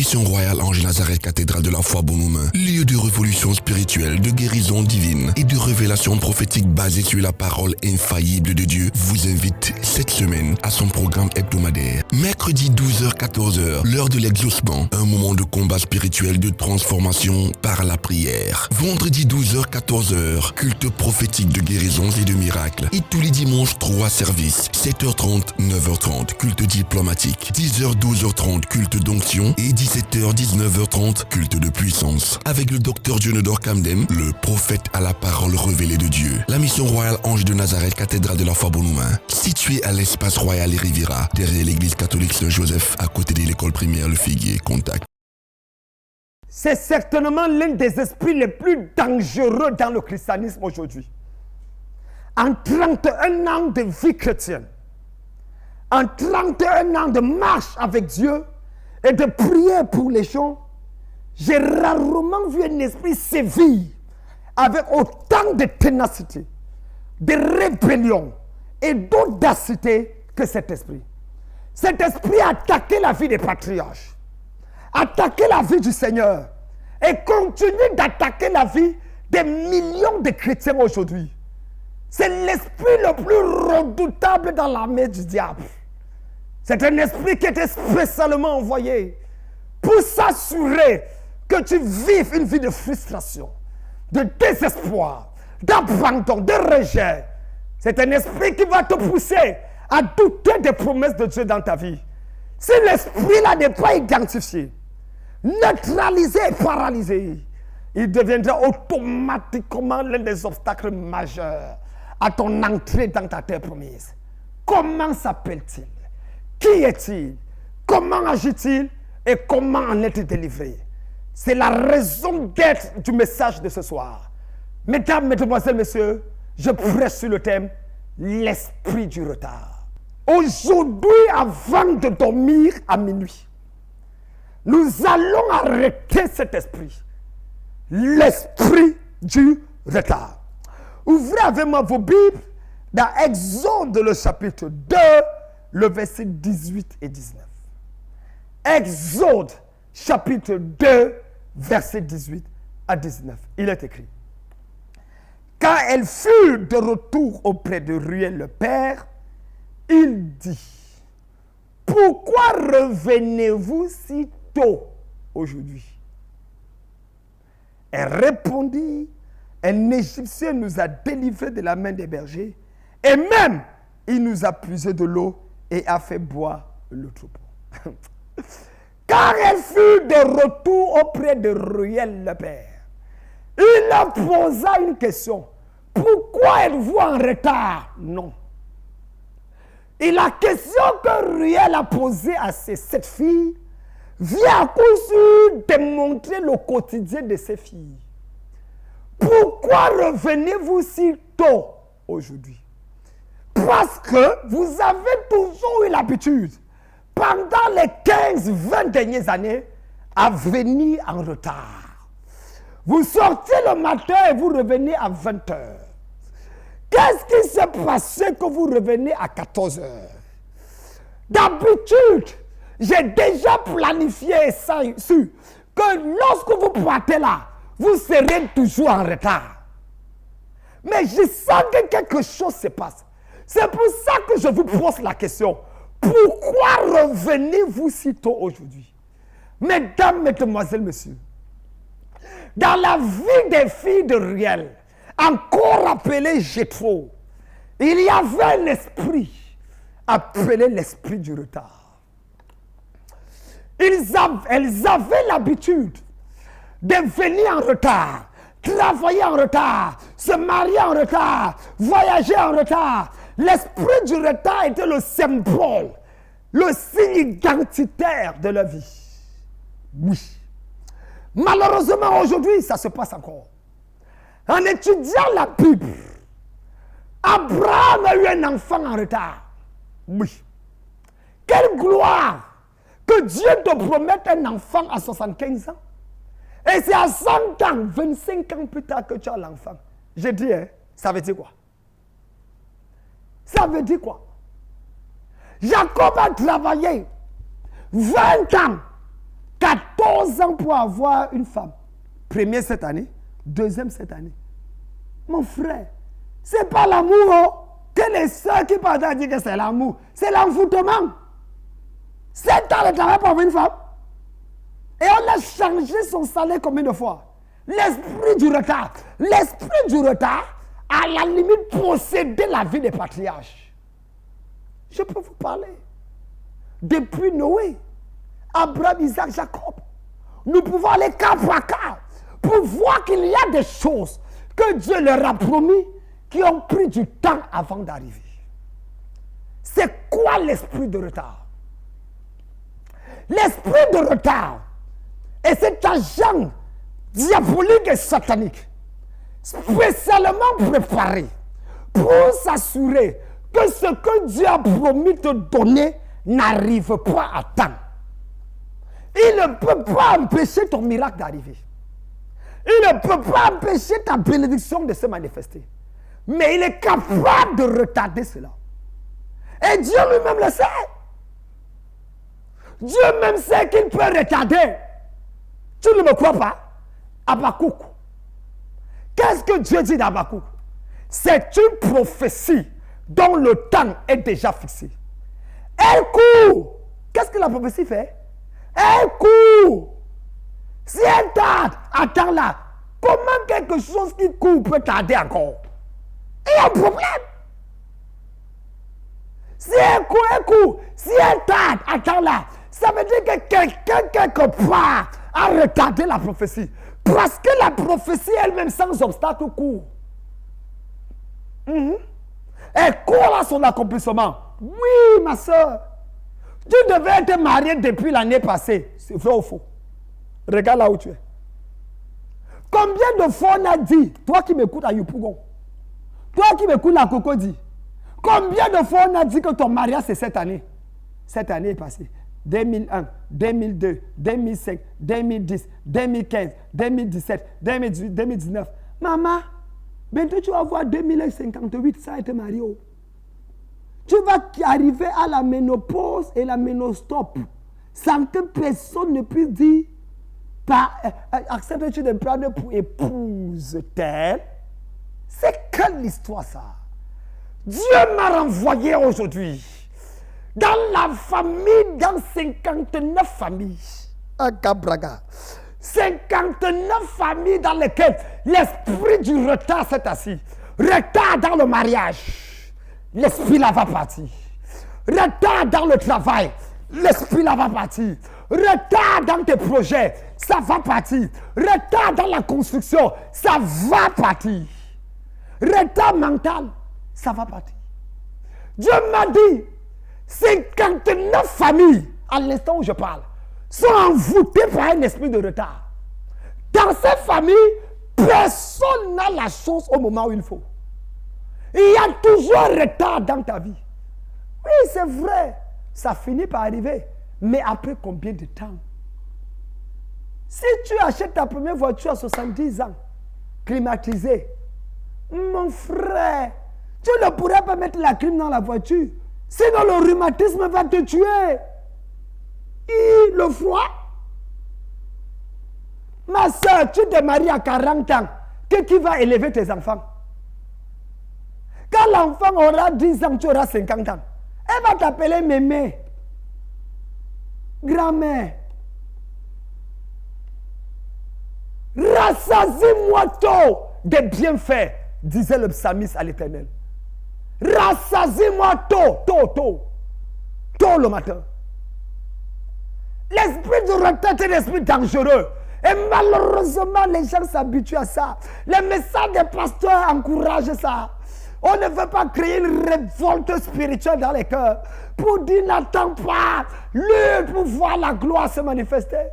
Mission Royale Ange Nazareth Cathédrale de la Foi Bonhomme, lieu de révolution spirituelle, de guérison divine et de révélation prophétique basée sur la parole infaillible de Dieu, vous invite cette semaine à son programme hebdomadaire. Mercredi 12h-14h, l'heure de l'exaucement, un moment de combat spirituel de transformation par la prière. Vendredi 12h-14h, culte prophétique de guérisons et de miracles. Et tous les dimanches, 3 services, 7h30, 9h30, culte diplomatique, 10h-12h30, culte d'onction et 17h-19h30, culte de puissance. Avec le docteur Dionodore Kamdem, le prophète à la parole révélée de Dieu. La mission royale Ange de Nazareth, cathédrale de la Foi Bonhomme, située à l'espace royal et Riviera, derrière l'église catholique Saint-Joseph, à côté de l'école primaire Le Figuier. Contact. C'est certainement l'un des esprits les plus dangereux dans le christianisme aujourd'hui. En 31 ans de vie chrétienne, en 31 ans de marche avec Dieu et de prière pour les gens, j'ai rarement vu un esprit sévir avec autant de ténacité, de rébellion et d'audacité que cet esprit. Cet esprit a attaqué la vie des patriarches, attaqué la vie du Seigneur et continue d'attaquer la vie des millions de chrétiens aujourd'hui. C'est l'esprit le plus redoutable dans l'armée du diable. C'est un esprit qui était spécialement envoyé pour s'assurer que tu vives une vie de frustration, de désespoir, d'abandon, de rejet. C'est un esprit qui va te pousser à douter des promesses de Dieu dans ta vie. Si l'esprit-là n'est pas identifié, neutralisé et paralysé, il deviendra automatiquement l'un des obstacles majeurs à ton entrée dans ta terre promise. Comment s'appelle-t-il? Qui est-il? Comment agit-il? Et comment en être délivré? C'est la raison d'être du message de ce soir. Mesdames, mesdemoiselles, messieurs, je prêche sur le thème l'esprit du retard. Aujourd'hui, avant de dormir à minuit, nous allons arrêter cet esprit. L'esprit du retard. Ouvrez avec moi vos Bibles dans Exode, le chapitre 2, le verset 18 et 19. Exode, chapitre 2, verset 18 à 19. Il est écrit: quand elle fut de retour auprès de Ruel le père, il dit: pourquoi revenez-vous si tôt aujourd'hui? Elle répondit: un Égyptien nous a délivrés de la main des bergers, et même il nous a puisé de l'eau et a fait boire le troupeau. Car elle fut de retour auprès de Ruel le père, il leur posa une question: pourquoi êtes-vous en retard? Non. Et la question que Ruel a posée à ses 7 filles vient à coup sûr démontrer le quotidien de ses filles. Pourquoi revenez-vous si tôt aujourd'hui? Parce que vous avez toujours eu l'habitude, pendant les 15-20 dernières années, à venir en retard. Vous sortez le matin et vous revenez à 20 heures. Qu'est-ce qui s'est passé que vous revenez à 14 heures? D'habitude, j'ai déjà planifié ça sur que lorsque vous partez là, vous serez toujours en retard. Mais je sens que quelque chose se passe. C'est pour ça que je vous pose la question: pourquoi revenez-vous si tôt aujourd'hui? Mesdames, mesdemoiselles, messieurs, dans la vie des filles de Ruel, encore appelé Jéthro, il y avait un esprit appelé l'esprit du retard. Elles avaient l'habitude de venir en retard, travailler en retard, se marier en retard, voyager en retard. L'esprit du retard était le symbole, le signe identitaire de la vie. Oui. Malheureusement, aujourd'hui, ça se passe encore. En étudiant la Bible, Abraham a eu un enfant en retard. Oui. Quelle gloire que Dieu te promette un enfant à 75 ans. Et c'est à 100 ans, 25 ans plus tard que tu as l'enfant. J'ai dit, hein, ça veut dire quoi? Ça veut dire quoi? Jacob a travaillé 20 ans, 14 14 ans pour avoir une femme. Première cette année, deuxième cette année. Mon frère, ce n'est pas l'amour. Oh. Que les soeurs qui partent à dire que c'est l'amour, c'est l'envoûtement. 7 ans de travail pour avoir une femme. Et on a changé son salaire combien de fois? L'esprit du retard. L'esprit du retard, à la limite, possédait la vie des patriarches. Je peux vous parler. Depuis Noé, Abraham, Isaac, Jacob, nous pouvons aller cas par cas pour voir qu'il y a des choses que Dieu leur a promis qui ont pris du temps avant d'arriver. C'est quoi l'esprit de retard? L'esprit de retard est cet agent diabolique et satanique spécialement préparé pour s'assurer que ce que Dieu a promis te donner n'arrive pas à temps. Il ne peut pas empêcher ton miracle d'arriver. Il ne peut pas empêcher ta bénédiction de se manifester. Mais il est capable de retarder cela. Et Dieu lui-même le sait. Dieu même sait qu'il peut retarder. Tu ne me crois pas? Habakkuk. Qu'est-ce que Dieu dit d'Habakkuk? C'est une prophétie dont le temps est déjà fixé. Elle court. Qu'est-ce que la prophétie fait? Elle court. Si elle tarde, attends là. Comment quelque chose qui court peut tarder encore? Il y a un problème. Si elle court, elle court. Si elle tarde, attends là. Ça veut dire que quelqu'un quelque part a retardé la prophétie. Parce que la prophétie elle-même sans obstacle court. Elle court à son accomplissement. Oui, ma soeur. Tu devais être mariée depuis l'année passée. C'est vrai ou faux? Regarde là où tu es. Combien de fois on a dit, toi qui m'écoutes à Yopougon, toi qui m'écoutes à Cocody, combien de fois on a dit que ton mariage c'est cette année? Cette année est passée. 2001, 2002, 2005, 2010, 2015, 2017, 2018, 2019. Maman, bientôt tu vas voir 2058, ça a été marié. Tu vas arriver à la ménopause et la ménostop sans que personne ne puisse dire acceptes-tu de prendre pour épouse telle? C'est quelle histoire ça? Dieu m'a renvoyé aujourd'hui dans la famille, dans 59 familles. Agabraga. 59 familles dans lesquelles l'esprit du retard s'est assis. Retard dans le mariage, l'esprit là va partir. Retard dans le travail, l'esprit là va partir. Retard dans tes projets, ça va partir. Retard dans la construction, ça va partir. Retard mental, ça va partir. Dieu m'a dit, 59 familles, à l'instant où je parle, sont envoûtées par un esprit de retard. Dans ces familles, personne n'a la chance au moment où il faut. Il y a toujours un retard dans ta vie. Oui, c'est vrai, ça finit par arriver. Mais après combien de temps? Si tu achètes ta première voiture à 70 ans, climatisée, mon frère, tu ne pourrais pas mettre la clim dans la voiture. Sinon le rhumatisme va te tuer. Et le froid. Ma soeur, tu te maries à 40 ans. Qui va élever tes enfants? Quand l'enfant aura 10 ans, tu auras 50 ans. Elle va t'appeler mémé. Grand-mère. Rassasie-moi tôt des bienfaits, disait le psalmiste à l'Éternel. Rassasie-moi tôt le matin. L'esprit du retard est un esprit dangereux. Et malheureusement, les gens s'habituent à ça. Les messages des pasteurs encouragent ça. On ne veut pas créer une révolte spirituelle dans les cœurs pour dire n'attends pas, lutte pour voir la gloire se manifester.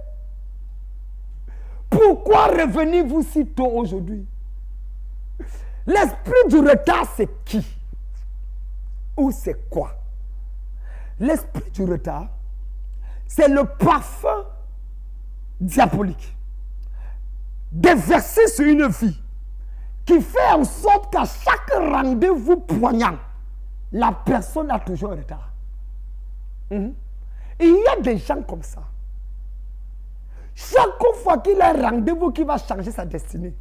Pourquoi revenez-vous si tôt aujourd'hui? L'esprit du retard, c'est qui? Ou c'est quoi? L'esprit du retard, c'est le parfum diabolique déversé sur une vie qui fait en sorte qu'à chaque rendez-vous poignant, la personne a toujours un retard. Il y a des gens comme ça. Chaque fois qu'il a un rendez-vous qui va changer sa destinée,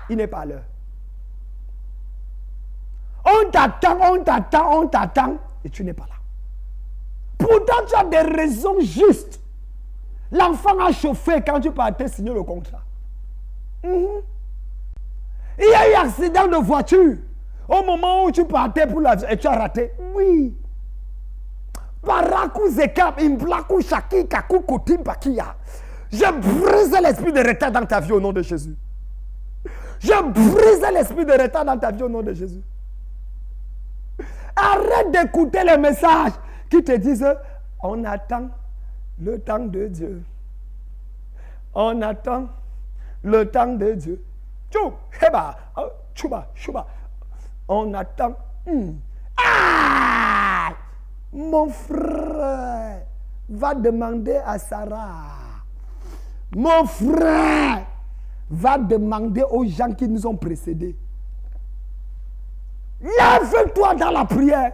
il n'est pas à l'heure. On t'attend et tu n'es pas là. Pourtant, tu as des raisons justes. L'enfant a chauffé quand tu partais signer le contrat. Il y a eu accident de voiture. Au moment où tu partais pour l'avion et tu as raté. Oui. Paraku zekap, imblaku shaki kaku kotim pakia. Je brise l'esprit de retard dans ta vie au nom de Jésus. Je brise l'esprit de retard dans ta vie au nom de Jésus. Arrête d'écouter les messages qui te disent on attend le temps de Dieu. On attend le temps de Dieu. On attend. Ah! Mon frère va demander à Sarah. Mon frère va demander aux gens qui nous ont précédés. Lève-toi dans la prière.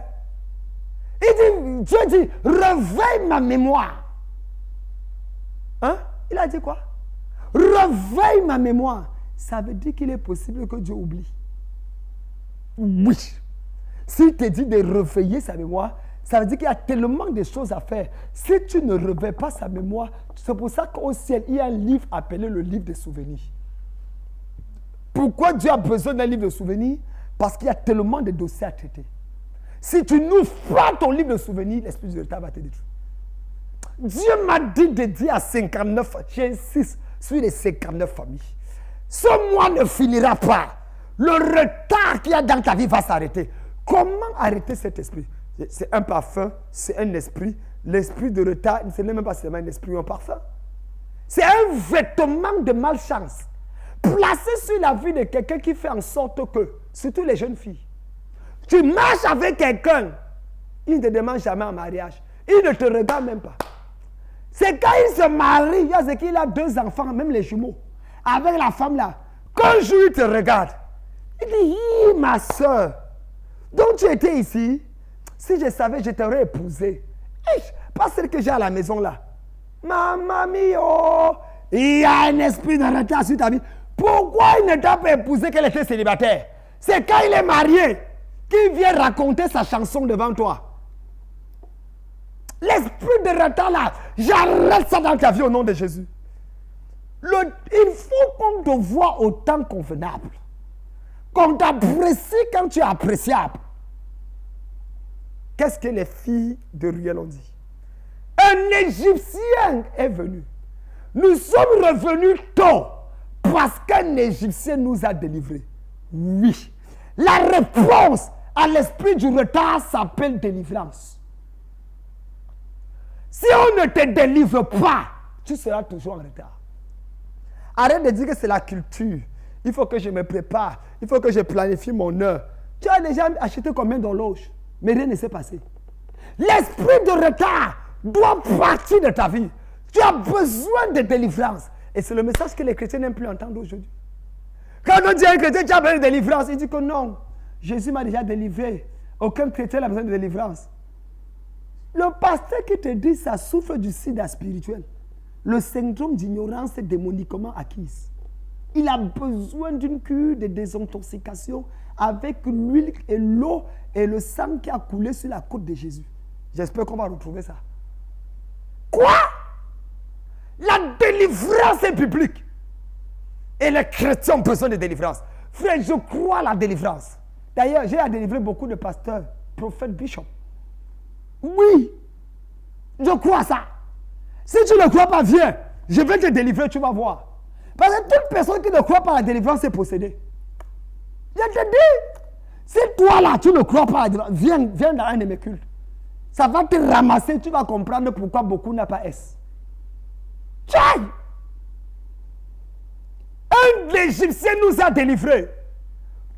Dieu dit, réveille ma mémoire. Hein? Il a dit quoi? Réveille ma mémoire. Ça veut dire qu'il est possible que Dieu oublie. Oui. S'il te dit de réveiller sa mémoire, ça veut dire qu'il y a tellement de choses à faire. Si tu ne réveilles pas sa mémoire, c'est pour ça qu'au ciel, il y a un livre appelé le livre des souvenirs. Pourquoi Dieu a besoin d'un livre de souvenirs? Parce qu'il y a tellement de dossiers à traiter. Si tu n'ouvres pas ton livre de souvenirs, l'esprit du retard va te détruire. Dieu m'a dit de dire à 59, j'insiste sur les 59 familles. Ce mois ne finira pas. Le retard qu'il y a dans ta vie va s'arrêter. Comment arrêter cet esprit? C'est un parfum, c'est un esprit. L'esprit de retard, ce n'est même pas seulement un esprit ou un parfum. C'est un vêtement de malchance. Placé sur la vie de quelqu'un qui fait en sorte que, surtout les jeunes filles, tu marches avec quelqu'un, il ne te demande jamais en mariage. Il ne te regarde même pas. C'est quand il se marie, il y a ce qu'il a 2 enfants, même les jumeaux, avec la femme là. Quand jour il te regarde, il dit, hi, ma soeur, donc tu étais ici, si je savais, je t'aurais épousé. Pas celle que j'ai à la maison là. Ma mamie, oh, il y a un esprit de retard sur ta vie. Pourquoi il ne t'a pas épousé qu'elle était célibataire? C'est quand il est marié qu'il vient raconter sa chanson devant toi. L'esprit de retard là, j'arrête ça dans ta vie au nom de Jésus. Il faut qu'on te voie au temps convenable. Qu'on t'apprécie quand tu es appréciable. Qu'est-ce que les filles de Ruel ont dit? Un Égyptien est venu. Nous sommes revenus tôt parce qu'un Égyptien nous a délivrés. Oui. La réponse à l'esprit du retard s'appelle délivrance. Si on ne te délivre pas, tu seras toujours en retard. Arrête de dire que c'est la culture. Il faut que je me prépare. Il faut que je planifie mon heure. Tu as déjà acheté combien d'horloges? Mais rien ne s'est passé. L'esprit de retard doit partir de ta vie. Tu as besoin de délivrance. Et c'est le message que les chrétiens n'aiment plus entendre aujourd'hui. Quand on dit à un chrétien, tu as besoin de délivrance, il dit que non. Jésus m'a déjà délivré. Aucun chrétien n'a besoin de délivrance. Le pasteur qui te dit ça souffre du sida spirituel. Le syndrome d'ignorance démoniquement acquise. Il a besoin d'une cure de désintoxication avec l'huile et l'eau et le sang qui a coulé sur la côte de Jésus. J'espère qu'on va retrouver ça. Quoi? La délivrance est publique. Et les chrétiens ont besoin de délivrance. Frère, je crois à la délivrance. D'ailleurs, j'ai à délivrer beaucoup de pasteurs, prophètes, bishops. Oui, je crois à ça. Si tu ne crois pas, viens. Je vais te délivrer, tu vas voir. Parce que toute personne qui ne croit pas à la délivrance est possédée. Je te dis, si toi là, tu ne crois pas à la délivrance, viens dans un de mes cultes. Ça va te ramasser, tu vas comprendre pourquoi beaucoup n'ont pas S. Tchai! Un Égyptien nous a délivrés.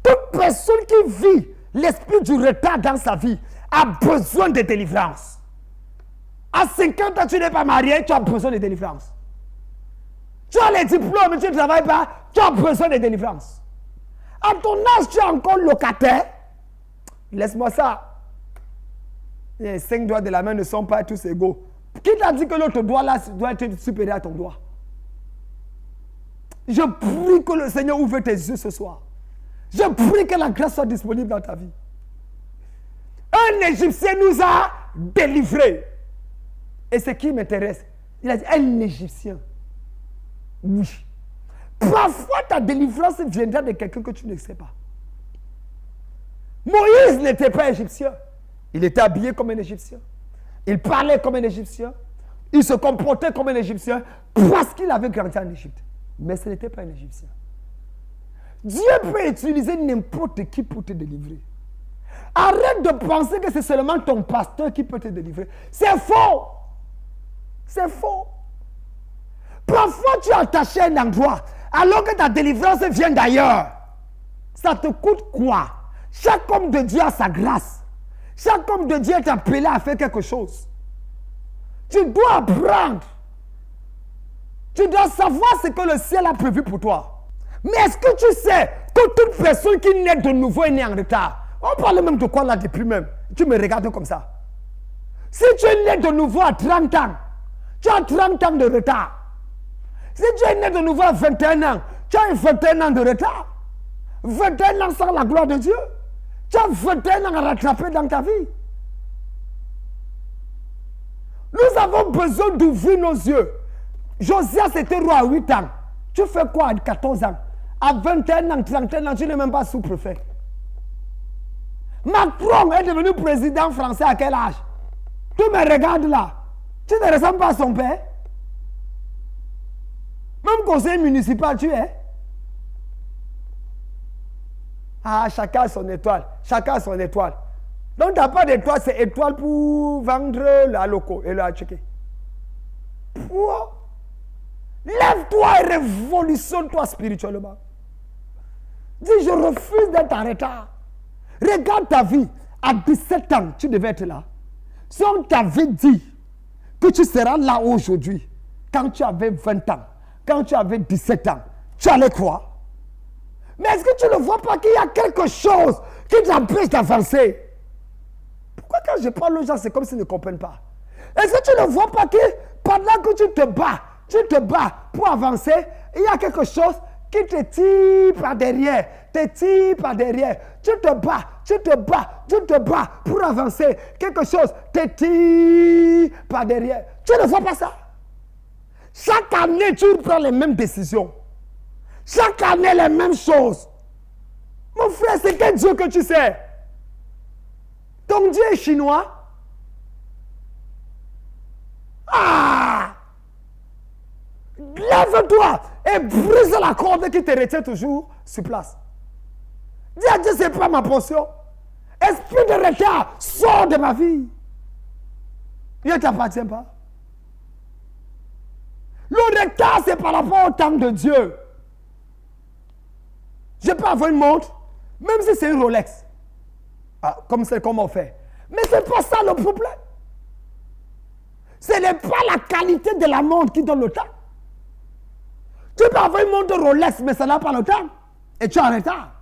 Toute personne qui vit l'esprit du retard dans sa vie a besoin de délivrance. À 50 ans, tu n'es pas marié, tu as besoin de délivrance. Tu as les diplômes, tu ne travailles pas, tu as besoin de délivrance. À ton âge, tu es encore locataire. Laisse-moi ça. Les 5 doigts de la main ne sont pas tous égaux. Qui t'a dit que l'autre doigt là doit être supérieur à ton doigt? Je prie que le Seigneur ouvre tes yeux ce soir. Je prie que la grâce soit disponible dans ta vie. Un Égyptien nous a délivrés. Et ce qui m'intéresse, il a dit un Égyptien. Oui. Parfois ta délivrance viendra de quelqu'un que tu ne sais pas. Moïse n'était pas égyptien. Il était habillé comme un Égyptien. Il parlait comme un Égyptien. Il se comportait comme un Égyptien parce qu'il avait grandi en Égypte. Mais ce n'était pas un Égyptien. Dieu peut utiliser n'importe qui pour te délivrer. Arrête de penser que c'est seulement ton pasteur qui peut te délivrer. C'est faux. C'est faux. Parfois, tu es attaché à un endroit alors que ta délivrance vient d'ailleurs. Ça te coûte quoi? Chaque homme de Dieu a sa grâce. Chaque homme de Dieu est appelé à faire quelque chose. Tu dois apprendre. Tu dois savoir ce que le ciel a prévu pour toi. Mais est-ce que tu sais que toute personne qui naît de nouveau est née en retard? On parle même de quoi là depuis même? Tu me regardes comme ça. Si tu es né de nouveau à 30 ans, tu as 30 ans de retard. Si tu es né de nouveau à 21 ans, tu as 21 ans de retard. 21 ans sans la gloire de Dieu. Tu as 21 ans à rattraper dans ta vie. Nous avons besoin d'ouvrir nos yeux. Josias était roi à 8 ans. Tu fais quoi à 14 ans? À 21 ans, 31 ans, tu n'es même pas sous-préfet. Macron est devenu président français à quel âge? Tu me regardes là. Tu ne ressembles pas à son père. Même conseiller municipal, tu es. Ah, chacun a son étoile. Chacun a son étoile. Donc, tu n'as pas d'étoile, c'est étoile pour vendre la loco et le checker. Pourquoi? Lève-toi et révolutionne-toi spirituellement. Dis, je refuse d'être en retard. Regarde ta vie. À 17 ans, tu devais être là. Si on t'avait dit que tu seras là aujourd'hui, quand tu avais 20 ans, quand tu avais 17 ans, tu allais croire. Mais est-ce que tu ne vois pas qu'il y a quelque chose qui t'empêche d'avancer? Pourquoi quand je parle aux gens, c'est comme s'ils ne comprennent pas? Est-ce que tu ne vois pas que pendant que tu te bats pour avancer, il y a quelque chose qui te tire par derrière, te tire par derrière. Tu te bats pour avancer. Quelque chose te tire par derrière. Tu ne vois pas ça? Chaque année, tu prends les mêmes décisions. Chaque année, les mêmes choses. Mon frère, c'est quel Dieu que tu sais? Ton Dieu est chinois? Ah! Lève-toi et brise la corde qui te retient toujours sur place. Dis à Dieu, c'est pas ma portion. Esprit de retard, sors de ma vie. Il ne t'appartient pas. Le retard, c'est par rapport au temps de Dieu. Je peux avoir une montre, même si c'est une Rolex. Ah, comme c'est comme on fait. Mais ce n'est pas ça le problème. Ce n'est pas la qualité de la montre qui donne le temps. Tu peux avoir une montre Rolex, mais ça n'a pas le temps. Et tu es en retard.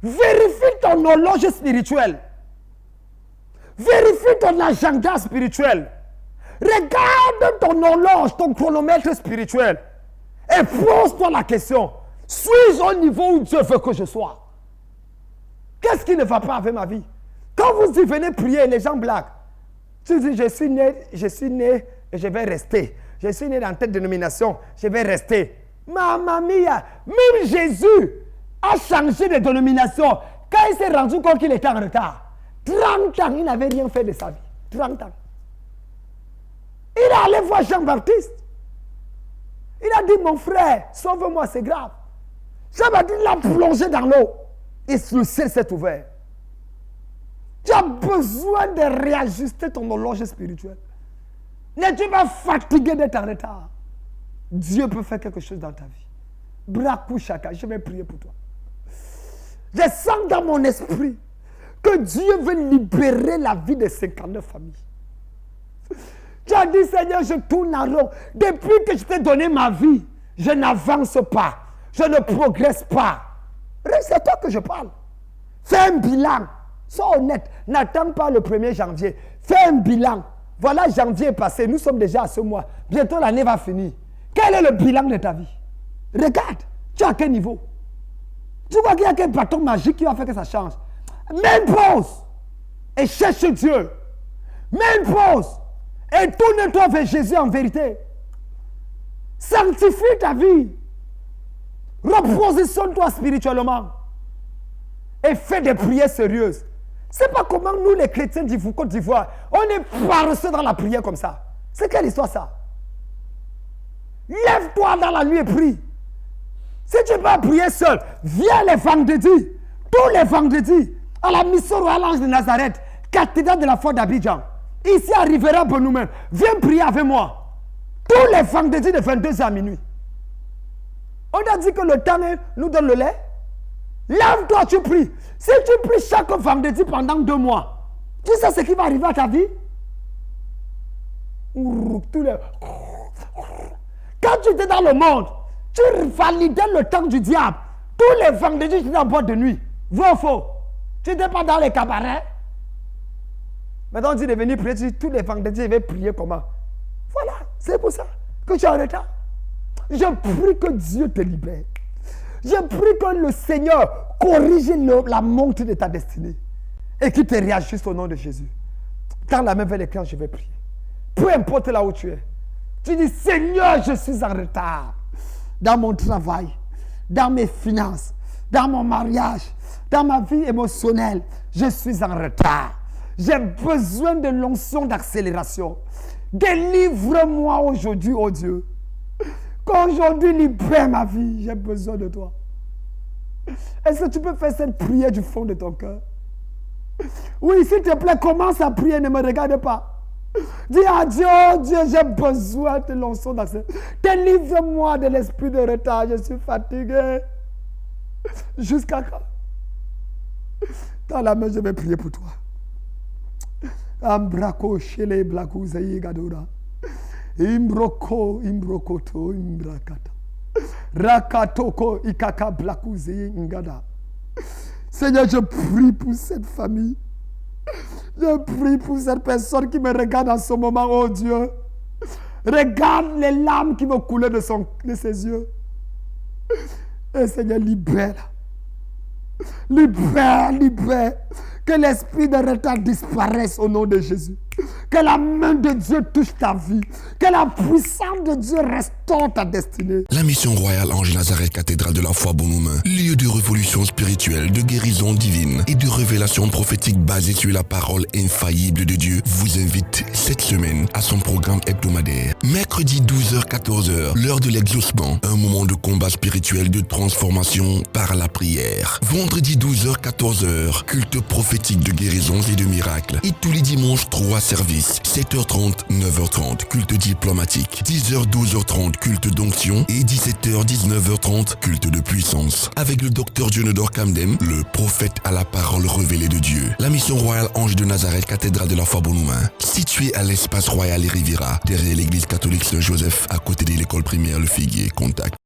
Vérifie ton horloge spirituelle. Vérifie ton agenda spirituel. Regarde ton horloge, ton chronomètre spirituel. Et pose-toi la question. Suis-je au niveau où Dieu veut que je sois? Qu'est-ce qui ne va pas avec ma vie? Quand vous y venez prier, les gens blaguent. Tu dis, je suis né et je vais rester. Je suis né dans telle dénomination, je vais rester. Mamma mia, même Jésus a changé de dénomination quand il s'est rendu compte qu'il était en retard. 30 ans, il n'avait rien fait de sa vie. 30 ans. Il est allé voir Jean-Baptiste. Il a dit, mon frère, sauve-moi, c'est grave. Jean-Baptiste l'a plongé dans l'eau. Et le ciel s'est ouvert. Tu as besoin de réajuster ton horloge spirituelle. N'es-tu pas fatigué d'être en retard? Dieu peut faire quelque chose dans ta vie. Brakou Chaka, je vais prier pour toi. Je sens dans mon esprit que Dieu veut libérer la vie de 59 familles. Tu as dit, Seigneur, je tourne en rond. Depuis que je t'ai donné ma vie, je n'avance pas. Je ne progresse pas. C'est toi que je parle. Fais un bilan. Sois honnête. N'attends pas le 1er janvier. Fais un bilan. Voilà, janvier est passé. Nous sommes déjà à ce mois. Bientôt, l'année va finir. Quel est le bilan de ta vie? Regarde, tu es à quel niveau? Tu vois qu'il y a quel bâton magique qui va faire que ça change? Mets une pause et cherche Dieu. Mets une pause et tourne-toi vers Jésus en vérité. Sanctifie ta vie. Repositionne-toi spirituellement. Et fais des prières sérieuses. C'est pas comment nous les chrétiens du Côte d'Ivoire, on est paresseux dans la prière comme ça. C'est quelle histoire ça? Lève-toi dans la nuit et prie. Si tu peux pas prier seul, viens les vendredis, tous les vendredis, à la mission Royal Ange de Nazareth, cathédrale de la foi d'Abidjan. Ici à Rivera pour nous-mêmes. Viens prier avec moi. Tous les vendredis de 22h à minuit. On a dit que le temps nous donne le lait. Lève-toi, tu pries. Si tu pries chaque vendredi pendant 2 mois, tu sais ce qui va arriver à ta vie? Quand tu étais dans le monde, tu validais le temps du diable. Tous les vendredis, tu étais en boîte de nuit. Vrai ou faux? Tu n'étais pas dans les cabarets. Maintenant, on dit de venir prier. Tu dis, tous les vendredis, je vais prier comment? Voilà, c'est pour ça que tu es en retard. Je prie que Dieu te libère. Je prie que le Seigneur corrige la montre de ta destinée et qu'il te réajuste au nom de Jésus. Tends la main vers l'écran, je vais prier. Peu importe là où tu es. Tu dis, Seigneur, je suis en retard dans mon travail, dans mes finances, dans mon mariage, dans ma vie émotionnelle. Je suis en retard. J'ai besoin de l'onction d'accélération. Délivre-moi aujourd'hui, oh Dieu. Qu'aujourd'hui libère ma vie. J'ai besoin de toi. Est-ce que tu peux faire cette prière du fond de ton cœur? Oui, s'il te plaît, commence à prier, ne me regarde pas. Dis à Dieu, oh Dieu, j'ai besoin de l'onction d'accélération. Délivre-moi de l'esprit de retard. Je suis fatigué. Jusqu'à quand? Dans la main, je vais prier pour toi. Ambrako shele blaku zayi gadora. Imbroko imbrokoto imbrakata. Rakatoko ikaka blaku zayi ngada. Seigneur, je prie pour cette famille. Je prie pour cette personne qui me regarde en ce moment, oh Dieu. Regarde les larmes qui vont couler de ses yeux. Et Seigneur, libère. Libère, libère. Que l'esprit de retard disparaisse au nom de Jésus. Que la main de Dieu touche ta vie. Que la puissance de Dieu restaure ta destinée. La mission Royal Ange Nazareth Cathédrale de la foi Bon-Humain, lieu de révolution spirituelle, de guérison divine et de révélation prophétique basée sur la parole infaillible de Dieu, vous invite cette semaine à son programme hebdomadaire. Mercredi 12h-14h, l'heure de l'exaucement, un moment de combat spirituel de transformation par la prière. Vendredi 12h-14h, culte prophétique de guérisons et de miracles. Et tous les dimanches, 3 services, 7h30, 9h30, culte diplomatique, 10h, 12h30, culte d'onction et 17h, 19h30, culte de puissance. Avec le docteur Dionodor Kamdem, le prophète à la parole révélée de Dieu. La mission Royal Ange de Nazareth, cathédrale de la foi Bon-Humain, située à l'espace royal et Riviera, derrière l'église catholique Saint-Joseph, à côté de l'école primaire Le Figuier. Contact